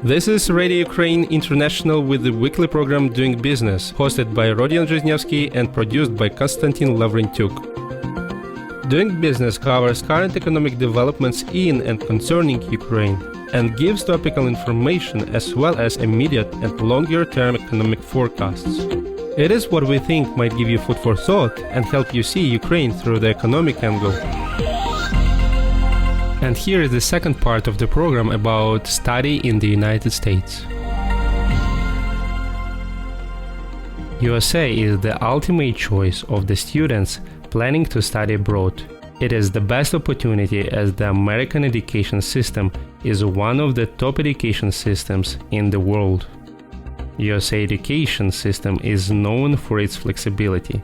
This is Radio Ukraine International with the weekly program Doing Business, hosted by Rodion Жизневский and produced by Konstantin Lavrentyuk. Doing Business covers current economic developments in and concerning Ukraine and gives topical information as well as immediate and longer-term economic forecasts. It is what we think might give you food for thought and help you see Ukraine through the economic angle. And here is the second part of the program about study in the United States. USA is the ultimate choice of the students planning to study abroad. It is the best opportunity as the American education system is one of the top education systems in the world. USA education system is known for its flexibility.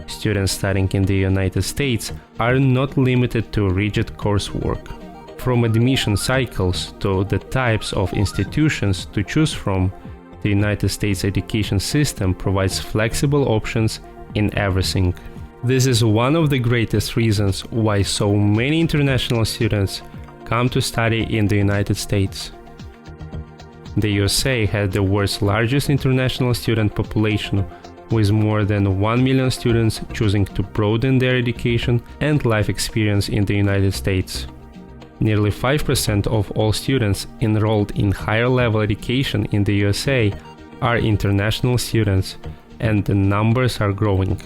Students studying in the United States are not limited to rigid coursework. From admission cycles to the types of institutions to choose from, the United States education system provides flexible options in everything. This is one of the greatest reasons why so many international students come to study in the United States. The USA has the world's largest international student population, with more than 1 million students choosing to broaden their education and life experience in the United States. Nearly 5% of all students enrolled in higher level education in the USA are international students, and the numbers are growing.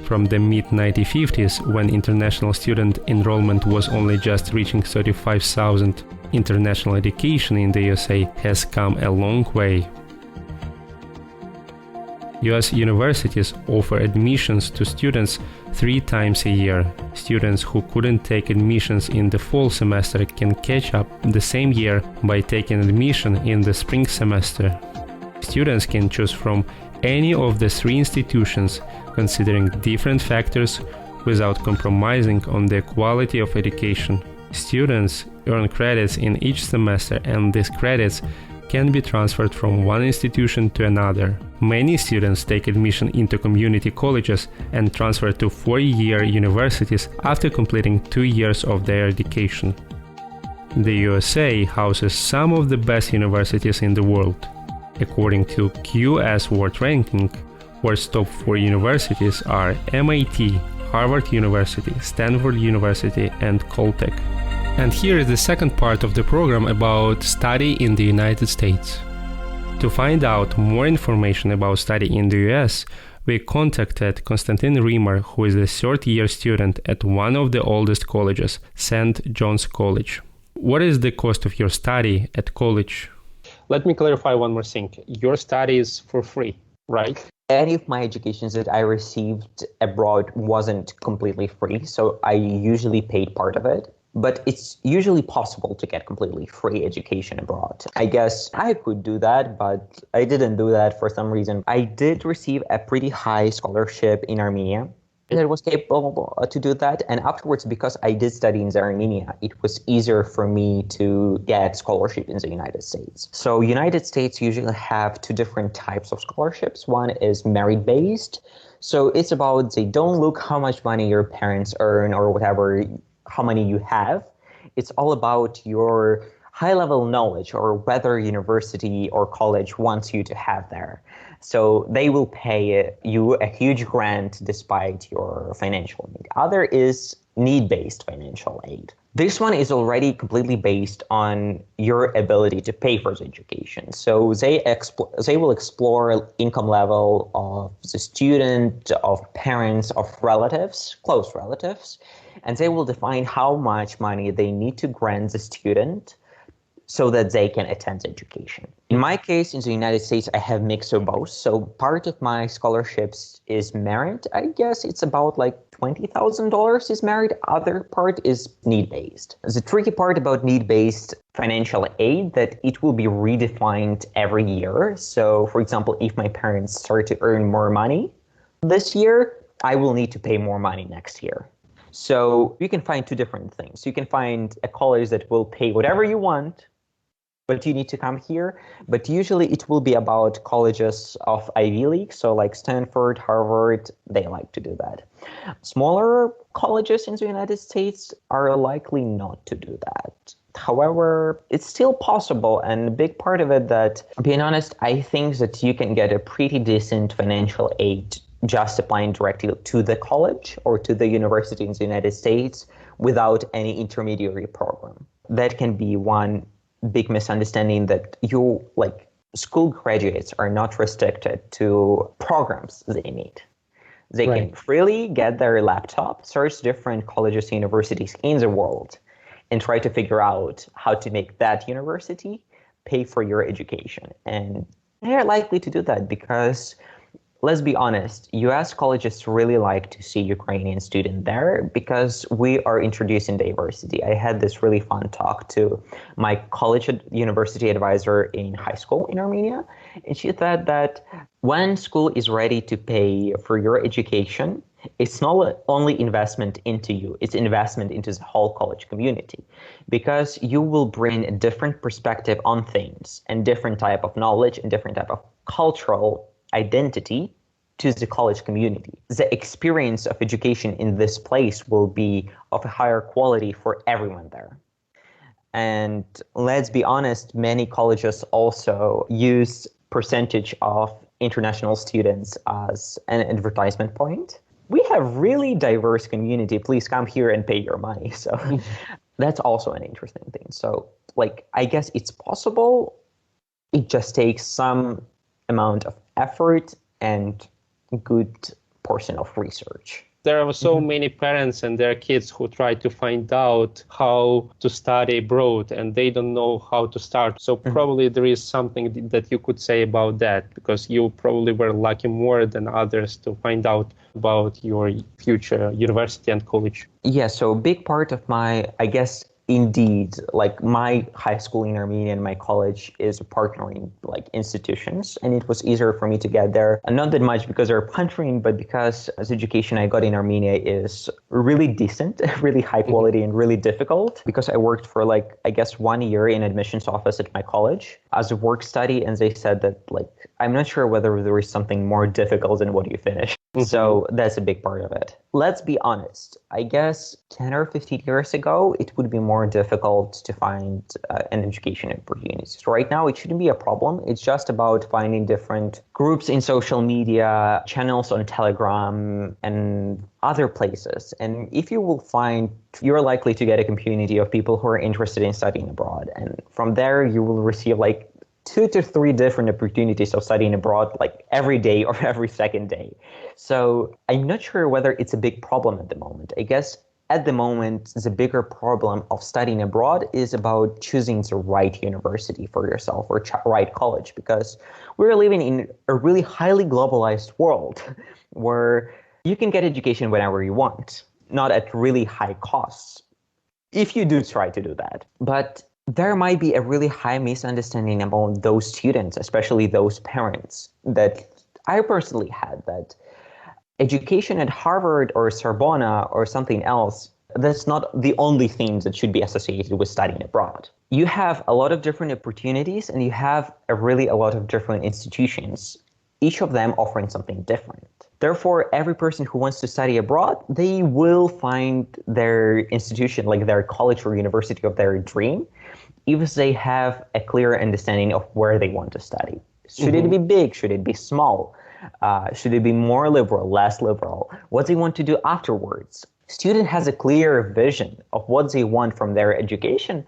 From the mid-1950s, when international student enrollment was only just reaching 35,000, international education in the USA has come a long way. US universities offer admissions to students 3 times a year. Students who couldn't take admissions in the fall semester can catch up the same year by taking admission in the spring semester. Students can choose from any of the 3 institutions, considering different factors without compromising on the quality of education. Students earn credits in each semester, and these credits can be transferred from one institution to another. Many students take admission into community colleges and transfer to 4-year universities after completing 2 years of their education. The USA houses some of the best universities in the world. According to QS World Ranking, world's top 4 universities are MIT, Harvard University, Stanford University, and Caltech. And here is the second part of the program about study in the United States. To find out more information about study in the US, we contacted Kostiantyn Rymar, who is a third-year student at one of the oldest colleges, St. John's College. What is the cost of your study at college? Let me clarify one more thing. Your study is for free, right? Any of my educations that I received abroad wasn't completely free, so I usually paid part of it. But it's usually possible to get completely free education abroad. I guess I could do that, but I didn't do that for some reason. I did receive a pretty high scholarship in Armenia. I was capable to do that. And afterwards, because I did study in Armenia, it was easier for me to get scholarship in the United States. So United States usually have 2 different types of scholarships. One is merit-based. So it's about, they don't look how much money your parents earn or whatever, how many you have. It's all about your high-level knowledge or whether university or college wants you to have there. So they will pay you a huge grant despite your financial need. Other is need-based financial aid. This one is already completely based on your ability to pay for the education. So they will explore income level of the student, of parents, of relatives, close relatives, and they will define how much money they need to grant the student so that they can attend education. In my case, in the United States, I have mix of both. So part of my scholarships is merit. I guess it's about like $20,000 is merit. Other part is need-based. The tricky part about need-based financial aid that it will be redefined every year. So for example, if my parents start to earn more money this year, I will need to pay more money next year. So you can find 2 different things. You can find a college that will pay whatever you want, but you need to come here. But usually it will be about colleges of Ivy League, so like Stanford, Harvard, they like to do that. Smaller colleges in the United States are likely not to do that. However, it's still possible, and a big part of it that, being honest, I think that you can get a pretty decent financial aid just applying directly to the college or to the university in the United States without any intermediary program. That can be one big misunderstanding, that school graduates are not restricted to programs they need. They Right. can freely get their laptop, search different colleges and universities in the world, and try to figure out how to make that university pay for your education. And they're likely to do that because, let's be honest, US colleges really like to see Ukrainian students there because we are introducing diversity. I had this really fun talk to my college university advisor in high school in Armenia, and she said that when school is ready to pay for your education, it's not only investment into you, it's investment into the whole college community, because you will bring a different perspective on things and different type of knowledge and different type of cultural identity to the college community. The experience of education in this place will be of a higher quality for everyone there. And let's be honest, many colleges also use percentage of international students as an advertisement point. We have really diverse community. Please come here and pay your money. So that's also an interesting thing. So I guess it's possible. It just takes some amount of effort and good portion of research. There are so many parents and their kids who try to find out how to study abroad and they don't know how to start. So probably there is something that you could say about that, because you probably were lucky more than others to find out about your future university and college. Yeah, so a big part of my, I guess, indeed, my high school in Armenia and my college is partnering institutions, and it was easier for me to get there. And not that much because they're partnering, but because the education I got in Armenia is really decent, really high quality, and really difficult, because I worked for 1 year in admissions office at my college as a work study, and they said that I'm not sure whether there is something more difficult than what you finish. So that's a big part of it. Let's be honest. I guess 10 or 15 years ago, it would be more difficult to find an education opportunities. So right now, it shouldn't be a problem. It's just about finding different groups in social media, channels on Telegram, and other places. And if you will find, you're likely to get a community of people who are interested in studying abroad. And from there, you will receive 2 to 3 different opportunities of studying abroad every day or every second day. So I'm not sure whether it's a big problem at the moment. I guess at the moment, the bigger problem of studying abroad is about choosing the right university for yourself or right college, because we're living in a really highly globalized world where you can get education whenever you want, not at really high costs, if you do try to do that. But there might be a really high misunderstanding among those students, especially those parents, that I personally had, that education at Harvard or Sorbonne or something else, that's not the only thing that should be associated with studying abroad. You have a lot of different opportunities, and you have a lot of different institutions, each of them offering something different. Therefore, every person who wants to study abroad, they will find their institution, their college or university of their dream, if they have a clear understanding of where they want to study. Should it be big? Should it be small? Should it be more liberal, less liberal? What they want to do afterwards? Student has a clear vision of what they want from their education.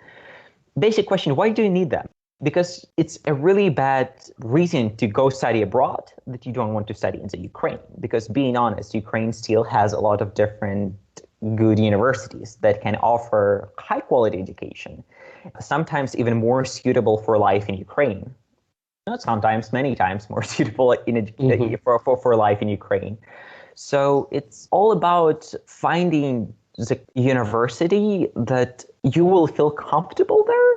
Basic question, why do you need them? Because it's a really bad reason to go study abroad that you don't want to study in the Ukraine. Because being honest, Ukraine still has a lot of different good universities that can offer high quality education, sometimes even more suitable for life in Ukraine. Not sometimes, many times more suitable for life in Ukraine. So it's all about finding the university that you will feel comfortable there,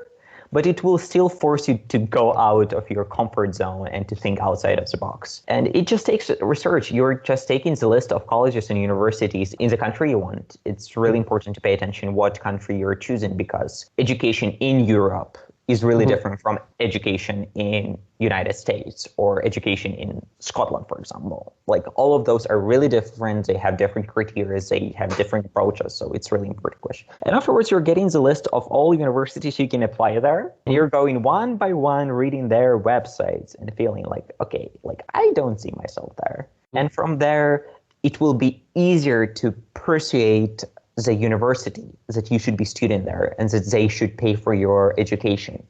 but it will still force you to go out of your comfort zone and to think outside of the box. And it just takes research. You're just taking the list of colleges and universities in the country you want. It's really important to pay attention what country you're choosing, because education in Europe is really different from education in United States or education in Scotland, for example. Like all of those are really different. They have different criteria. They have different approaches. So it's really important question. And afterwards, you're getting the list of all universities you can apply there. And you're going one by one, reading their websites and feeling like, okay, like I don't see myself there. And from there, it will be easier to persuade the university that you should be student there and that they should pay for your education,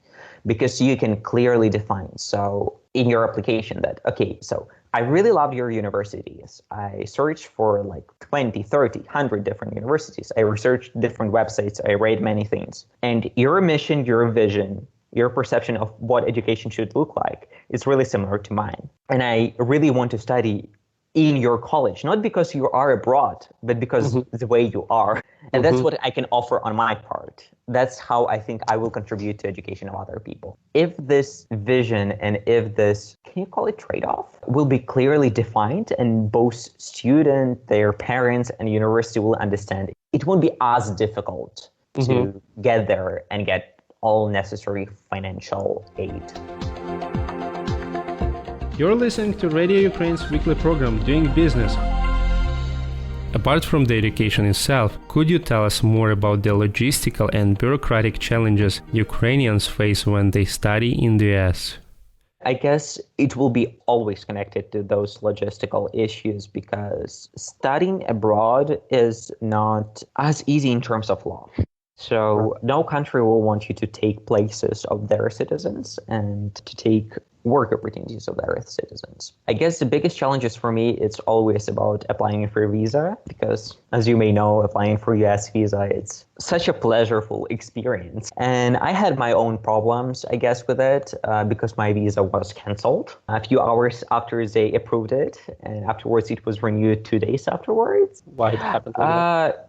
because you can clearly define so in your application that, okay, so I really love your universities. I searched for like 20, 30, 100 different universities. I researched different websites. I read many things. And your mission, your vision, your perception of what education should look like is really similar to mine. And I really want to study in your college, not because you are abroad, but because the way you are. And that's what I can offer on my part. That's how I think I will contribute to education of other people. If this vision and if this, can you call it trade-off, will be clearly defined and both student, their parents, and university will understand, it won't be as difficult to get there and get all necessary financial aid. You're listening to Radio Ukraine's weekly program, Doing Business. Apart from the education itself, could you tell us more about the logistical and bureaucratic challenges Ukrainians face when they study in the US? I guess it will be always connected to those logistical issues because studying abroad is not as easy in terms of law. So no country will want you to take places of their citizens and to take work opportunities of their citizens. I guess the biggest challenges for me, it's always about applying for a visa because, as you may know, applying for US visa, it's such a pleasurable experience. And I had my own problems, I guess, with it because my visa was canceled a few hours after they approved it. And afterwards, it was renewed 2 days afterwards. Why it happened?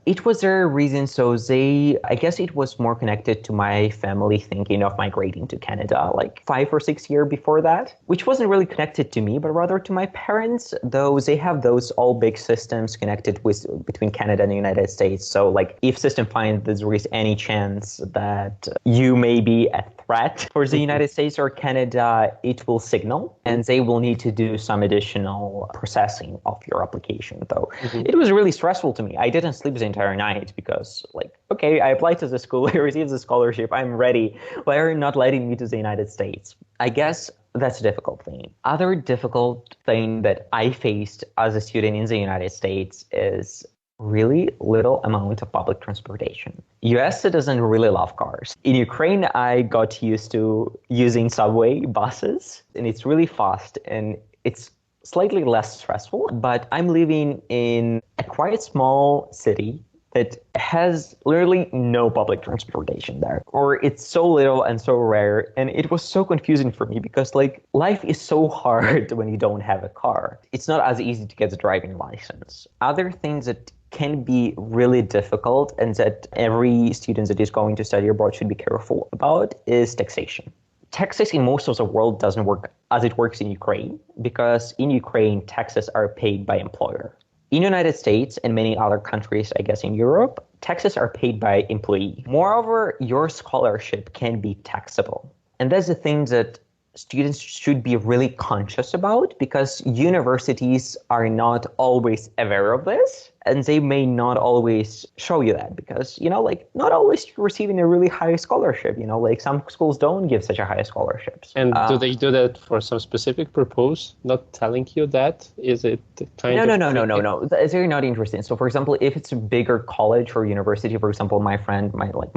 It was their reason. So I guess it was more connected to my family thinking of migrating to Canada like 5 or 6 years before that, which wasn't really connected to me, but rather to my parents, though they have those all big systems connected with between Canada and the United States. So like if system finds there is any chance that you may be a threat for the United States or Canada, it will signal and they will need to do some additional processing of your application. Though it was really stressful to me. I didn't sleep the entire night because like, okay, I applied to the school, I received the scholarship, I'm ready. Why are you not letting me to the United States? I guess that's a difficult thing. Other difficult thing that I faced as a student in the United States is really little amount of public transportation. US citizens really love cars. In Ukraine, I got used to using subway buses, and it's really fast and it's slightly less stressful, but I'm living in a quite small city that has literally no public transportation there, or it's so little and so rare. And it was so confusing for me because like life is so hard when you don't have a car. It's not as easy to get the driving license. Other things that can be really difficult and that every student that is going to study abroad should be careful about is taxation. Taxes in most of the world doesn't work as it works in Ukraine because in Ukraine, taxes are paid by employer. In the United States and many other countries, I guess in Europe, taxes are paid by employee. Moreover, your scholarship can be taxable. And that's the thing that students should be really conscious about because universities are not always aware of this. And they may not always show you that because, you know, like not always you're receiving a really high scholarship, you know, like some schools don't give such a high scholarships. And do they do that for some specific purpose, not telling you that? Is it kind of... No. It's very not interesting. So for example, if it's a bigger college or university, for example, my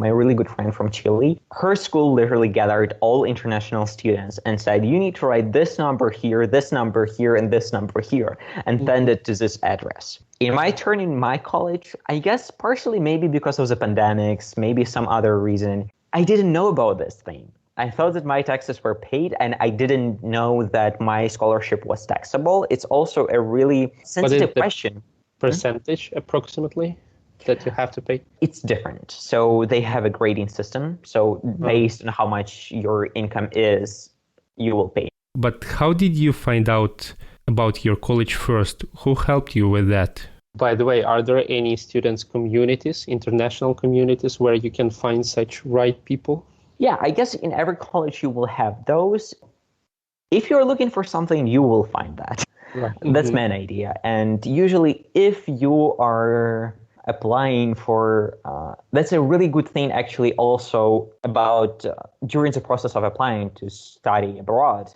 really good friend from Chile, her school literally gathered all international students and said, you need to write this number here, and this number here, and send it to this address. In my turn in my college, I guess partially maybe because of the pandemics, maybe some other reason, I didn't know about this thing. I thought that my taxes were paid and I didn't know that my scholarship was taxable. It's also a really sensitive question. Percentage approximately that you have to pay? It's different. So they have a grading system. So based on how much your income is, you will pay. But how did you find out about your college first? Who helped you with that? By the way, are there any students communities, international communities where you can find such right people? Yeah, I guess in every college you will have those. If you're looking for something, you will find that. Right. That's main idea. And usually if you are applying for, that's a really good thing actually also about during the process of applying to study abroad,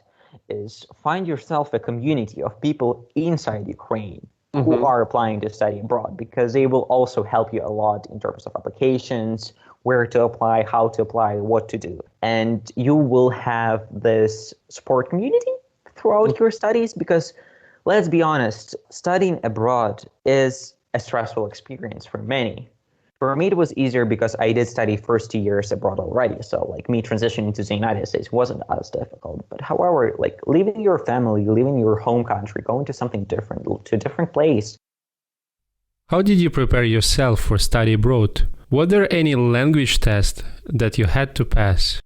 is find yourself a community of people inside Ukraine who are applying to study abroad, because they will also help you a lot in terms of applications, where to apply, how to apply, what to do. And you will have this support community throughout your studies, because let's be honest, studying abroad is a stressful experience for many. For me, it was easier because I did study first 2 years abroad already. So like me transitioning to the United States wasn't as difficult. But however, like leaving your family, leaving your home country, going to something different, to a different place. How did you prepare yourself for study abroad? Were there any language tests that you had to pass?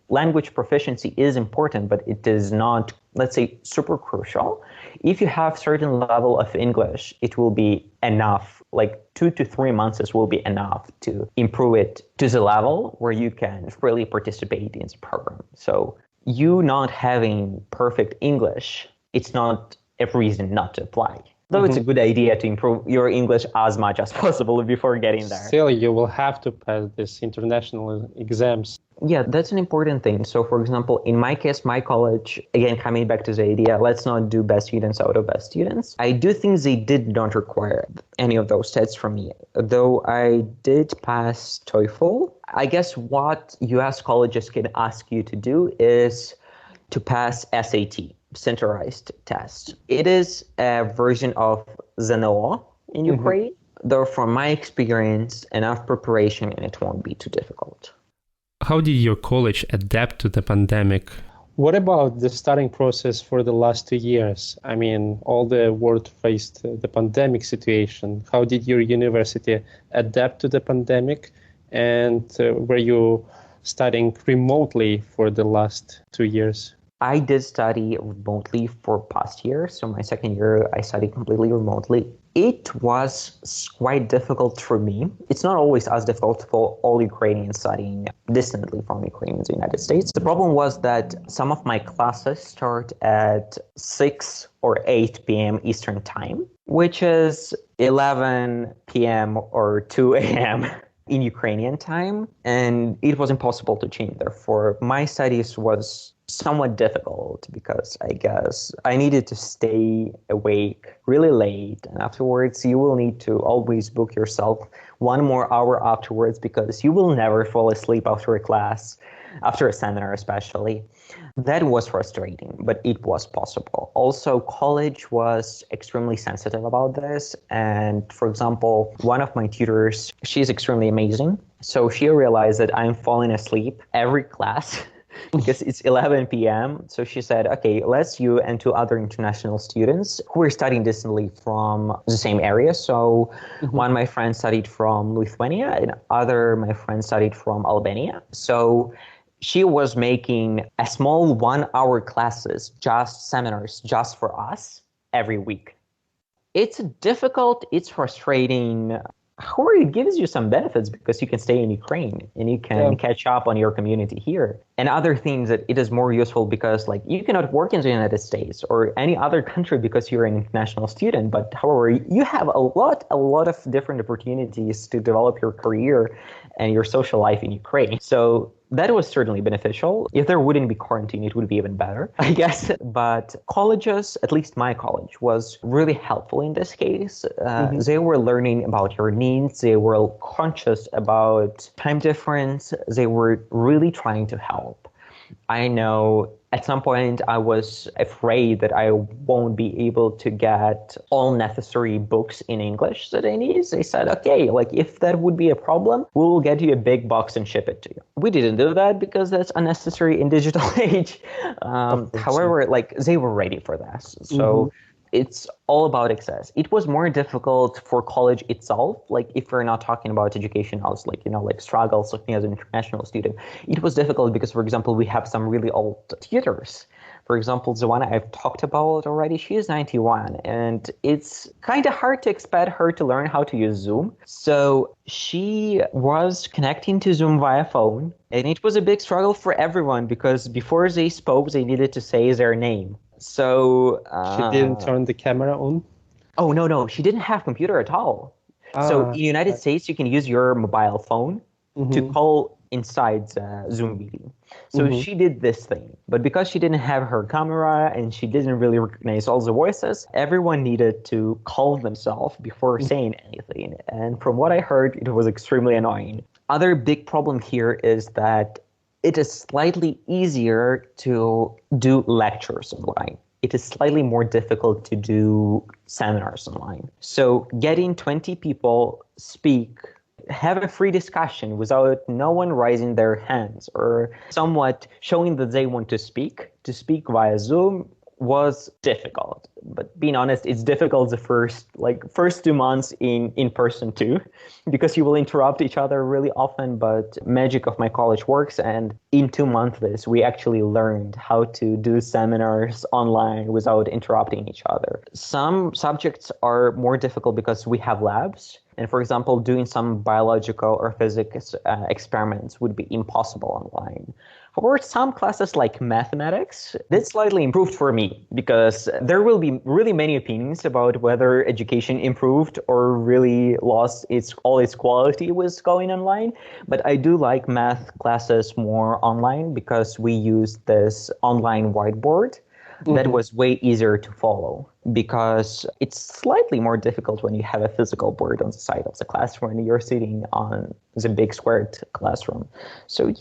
Language proficiency is important, but it is not, let's say, super crucial. If you have certain level of English, it will be enough, like 2 to 3 months will be enough to improve it to the level where you can freely participate in the program. So you not having perfect English, it's not a reason not to apply. Though it's a good idea to improve your English as much as possible before getting there. Still, you will have to pass these international exams. Yeah, that's an important thing. So, for example, in my case, my college, again, coming back to the idea, let's not do best students out of best students. I do think they did not require any of those tests from me, though I did pass TOEFL. I guess what US colleges can ask you to do is to pass SAT, centralized test. It is a version of ZNO in Ukraine, though from my experience, enough preparation and it won't be too difficult. How did your college adapt to the pandemic? What about the studying process for the last 2 years? I mean, all the world faced the pandemic situation. How did your university adapt to the pandemic? And were you studying remotely for the last 2 years? I did study remotely for past year. So my second year, I studied completely remotely. It was quite difficult for me. It's not always as difficult for all Ukrainians studying distantly from Ukraine in the United States. The problem was that some of my classes start at 6 or 8 p.m. Eastern time, which is 11 p.m. or 2 a.m. in Ukrainian time. And it was impossible to change. Therefore, my studies was somewhat difficult because I guess I needed to stay awake really late, and afterwards you will need to always book yourself 1 more hour afterwards because you will never fall asleep after a class, after a seminar especially. That was frustrating, but it was possible. Also, college was extremely sensitive about this, and for example, one of my tutors, she's extremely amazing, so she realized that I'm falling asleep every class because it's 11 p.m. So she said, okay, let's you and 2 other international students who were studying distantly from the same area. So one of my friends studied from Lithuania and other my friends studied from Albania. So she was making a small 1-hour classes, just seminars, just for us every week. It's difficult, it's frustrating. However, it gives you some benefits because you can stay in Ukraine and you can catch up on your community here. And other things that it is more useful because like you cannot work in the United States or any other country because you're an international student. But however, you have a lot of different opportunities to develop your career and your social life in Ukraine. So that was certainly beneficial. If there wouldn't be quarantine, it would be even better, I guess. But colleges, at least my college, was really helpful in this case. They were learning about your needs. They were conscious about time difference. They were really trying to help. I know at some point I was afraid that I won't be able to get all necessary books in English that I need. They said, okay, like if that would be a problem, we will get you a big box and ship it to you. We didn't do that because that's unnecessary in digital age. However, like they were ready for this. So it's all about access. It was more difficult for college itself. Like if we're not talking about education as like, like struggles of me as an international student, it was difficult because, for example, we have some really old tutors For example, the one I've talked about already, she is 91, and it's kind of hard to expect her to learn how to use Zoom. So she was connecting to Zoom via phone, and it was a big struggle for everyone because before they spoke, they needed to say their name. So she didn't turn the camera on? Oh, no, she didn't have computer at all. So in the United States, you can use your mobile phone to call inside Zoom meeting. So she did this thing. But because she didn't have her camera and she didn't really recognize all the voices, everyone needed to call themselves before saying anything. And from what I heard, it was extremely annoying. Other big problem here is that it is slightly easier to do lectures online. It is slightly more difficult to do seminars online. So getting 20 people speak, have a free discussion without no one raising their hands or somewhat showing that they want to speak via Zoom was difficult. But being honest, it's difficult the first 2 months in person too, because you will interrupt each other really often, but magic of my college works. And in 2 months, we actually learned how to do seminars online without interrupting each other. Some subjects are more difficult because we have labs. And for example, doing some biological or physics experiments would be impossible online. However, some classes like mathematics, that's slightly improved for me because there will be really many opinions about whether education improved or really lost all its quality with going online. But I do like math classes more online because we use this online whiteboard. That was way easier to follow because it's slightly more difficult when you have a physical board on the side of the classroom and you're sitting on the big squared classroom. So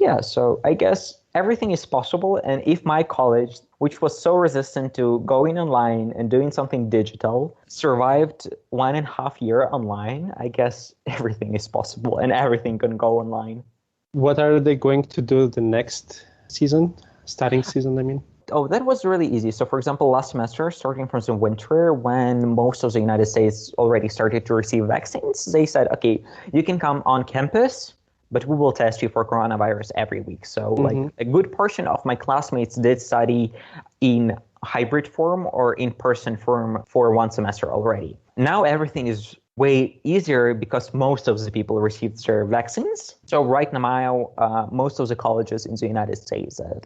I guess everything is possible. And if my college, which was so resistant to going online and doing something digital, survived 1.5 years online, I guess everything is possible and everything can go online. What are they going to do the next season? Starting season, I mean? Oh, that was really easy. So, for example, last semester, starting from the winter, when most of the United States already started to receive vaccines, they said, okay, you can come on campus, but we will test you for coronavirus every week. So, a good portion of my classmates did study in hybrid form or in-person form for 1 semester already. Now everything is way easier because most of the people received their vaccines. So right now, most of the colleges in the United States said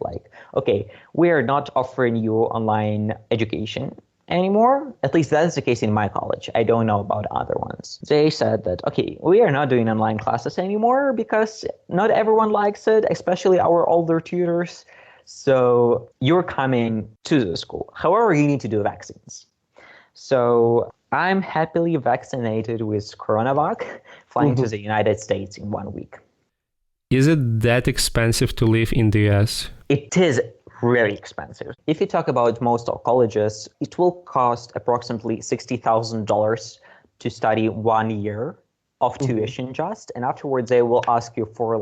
okay, we are not offering you online education anymore. At least that's the case in my college. I don't know about other ones. They said that, okay, we are not doing online classes anymore because not everyone likes it, especially our older tutors. So you're coming to the school. However, you need to do vaccines. So I'm happily vaccinated with CoronaVac, flying to the United States in 1 week. Is it that expensive to live in the US? It is really expensive. If you talk about most colleges, it will cost approximately $60,000 to study 1 year of tuition just, and afterwards they will ask you for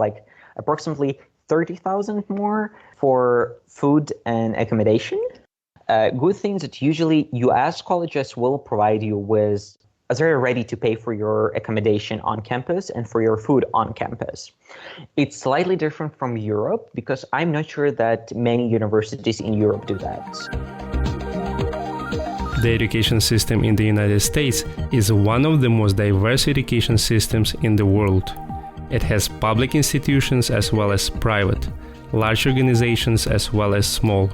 approximately $30,000 more for food and accommodation. Good thing that usually US colleges will provide you with, they're ready to pay for your accommodation on campus and for your food on campus. It's slightly different from Europe because I'm not sure that many universities in Europe do that. The education system in the United States is one of the most diverse education systems in the world. It has public institutions as well as private, large organizations as well as small.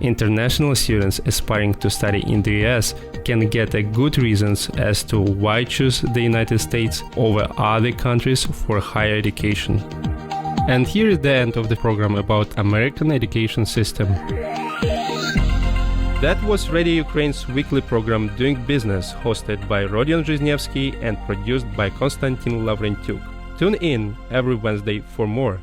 International students aspiring to study in the US can get a good reasons as to why choose the United States over other countries for higher education. And here is the end of the program about American education system. That was Radio Ukraine's weekly program Doing Business, hosted by Rodion Zhiznievsky and produced by Konstantin Lavrentyuk. Tune in every Wednesday for more.